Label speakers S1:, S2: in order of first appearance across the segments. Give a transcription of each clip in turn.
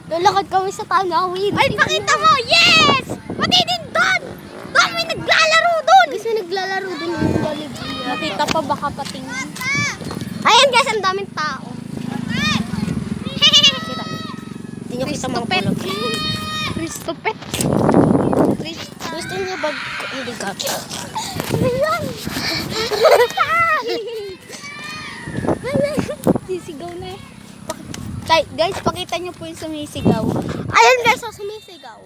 S1: Lalakad kami sa tanawin.
S2: Ay, pakita mo! Yes! Pati din doon! Doon may naglalaro doon!
S1: Kasi naglalaro din ng volleyball.
S2: Nakita pa baka patingin.
S1: Ayan guys, ang daming tao. Kita. Hindi nyo kita mga
S2: Christopet.
S1: bulog.
S2: Christopet.
S1: Gusto niya bag... Hindi ka.
S2: Ayan! Sisigaw na eh. Guys, pakita nyo po yung sumisigaw.
S1: Ayan guys, so sumisigaw.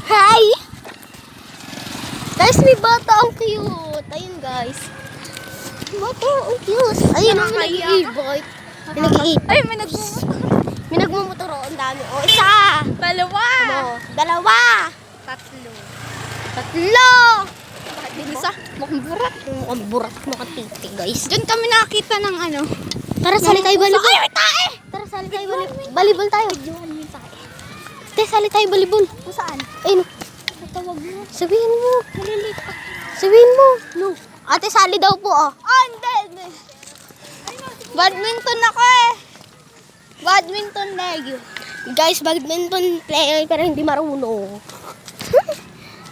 S1: Hi! Guys, may bata ang cute. Ayun guys. Bata ang cute. Ayun ang
S2: Nakakahiya ka?
S1: nag-i-boy. Nag-i-boy.
S2: Ay, may nagmumotor.
S1: May nagmumotor oh, ang dami. O, isa.
S2: Dalawa.
S1: Ano, dalawa.
S2: Tatlo.
S1: Tatlo.
S2: Bakit din isa? Mukhang burat.
S1: Ang burat mo katiti guys.
S2: Diyan kami nakita ng ano.
S1: Tara, sali tayo volleyball.
S2: Ay, may tae!
S1: Tara, sali tayo volleyball. Volleyball tayo. Te, sali tayo volleyball.
S2: Kung saan?
S1: Ayun.
S2: Tawag mo.
S1: Sabihin mo.
S2: Nalilit ako.
S1: Sabihin mo. No. Ate, sali daw po oh.
S2: Ah, hindi. Badminton ako eh. Badminton leg.
S1: Guys, badminton player pero hindi marunong.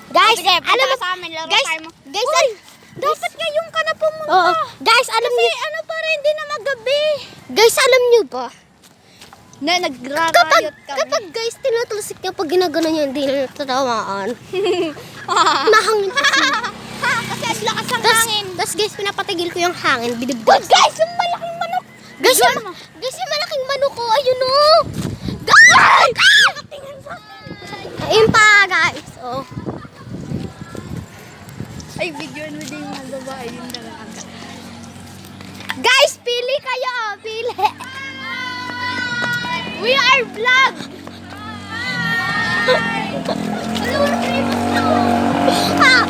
S1: Guys,
S2: Sige,
S1: alam mo,
S2: sa amin, laro
S1: guys,
S2: tayo mo.
S1: guys,
S2: Dapat ngayon ka na pumunta.
S1: Oo. Guys, alam
S2: Kasi
S1: niyo,
S2: ano para hindi na magabi.
S1: guys, alam niyo ba?
S2: Na
S1: Kapag,
S2: nagrarayot kami.
S1: kapag guys, tinutulsik niya pag ginagano niya, hindi na natatamaan. Nahangin kasi.
S2: Kasi ang lakas ng
S1: Tas,
S2: hangin.
S1: tas guys, pinapatigil ko yung hangin. Bidib
S2: Good guys, yung malaking manok.
S1: Guys, yung malaking manok ko, ayun o. Guys!
S2: Nakatingin sa akin.
S1: Ayun pa, guys. Oh.
S2: Ay, videoan mo din yung mga babae yung dalaga.
S1: Guys, pili kayo. Pili.
S2: We are vlog!
S1: Ah!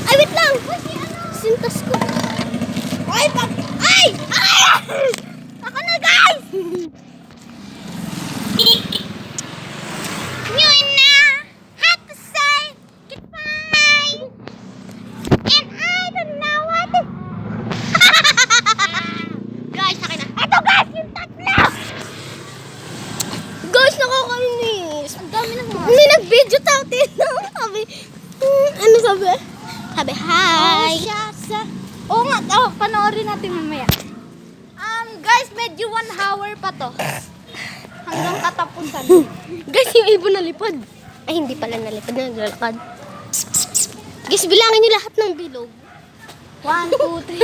S1: Ay, wait lang. Sintas ko.
S2: Ay, Ay! Ay! Ako na, guys! Yun na! Have to say goodbye! And I don't know what to...
S1: Guys, akin na.
S2: Ito, guys! Yung tatlo!
S1: Guys, nakakainis.
S2: Ang dami ng mga...
S1: May nag-video tatin. Sabi, ano sabi? Sabi, hi.
S2: Oo nga, panoorin natin mamaya. Guys, medyo 1 hour pa to. Hanggang katapusan.
S1: Guys, yung ibon nalipad. Ay, hindi pala nalipad. Naglalakad. Guys, bilangin niyo lahat ng bilog.
S2: 1, 2,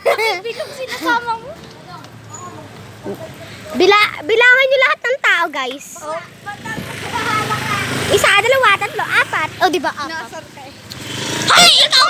S2: 3. Bilog sinasama mo.
S1: Bilangan niyo lahat ng tao, guys.
S2: Oh.
S1: Isa, dalawa, tatlo, apat. O, di ba apat?
S2: Nasar ka eh.
S1: Hoy, ikaw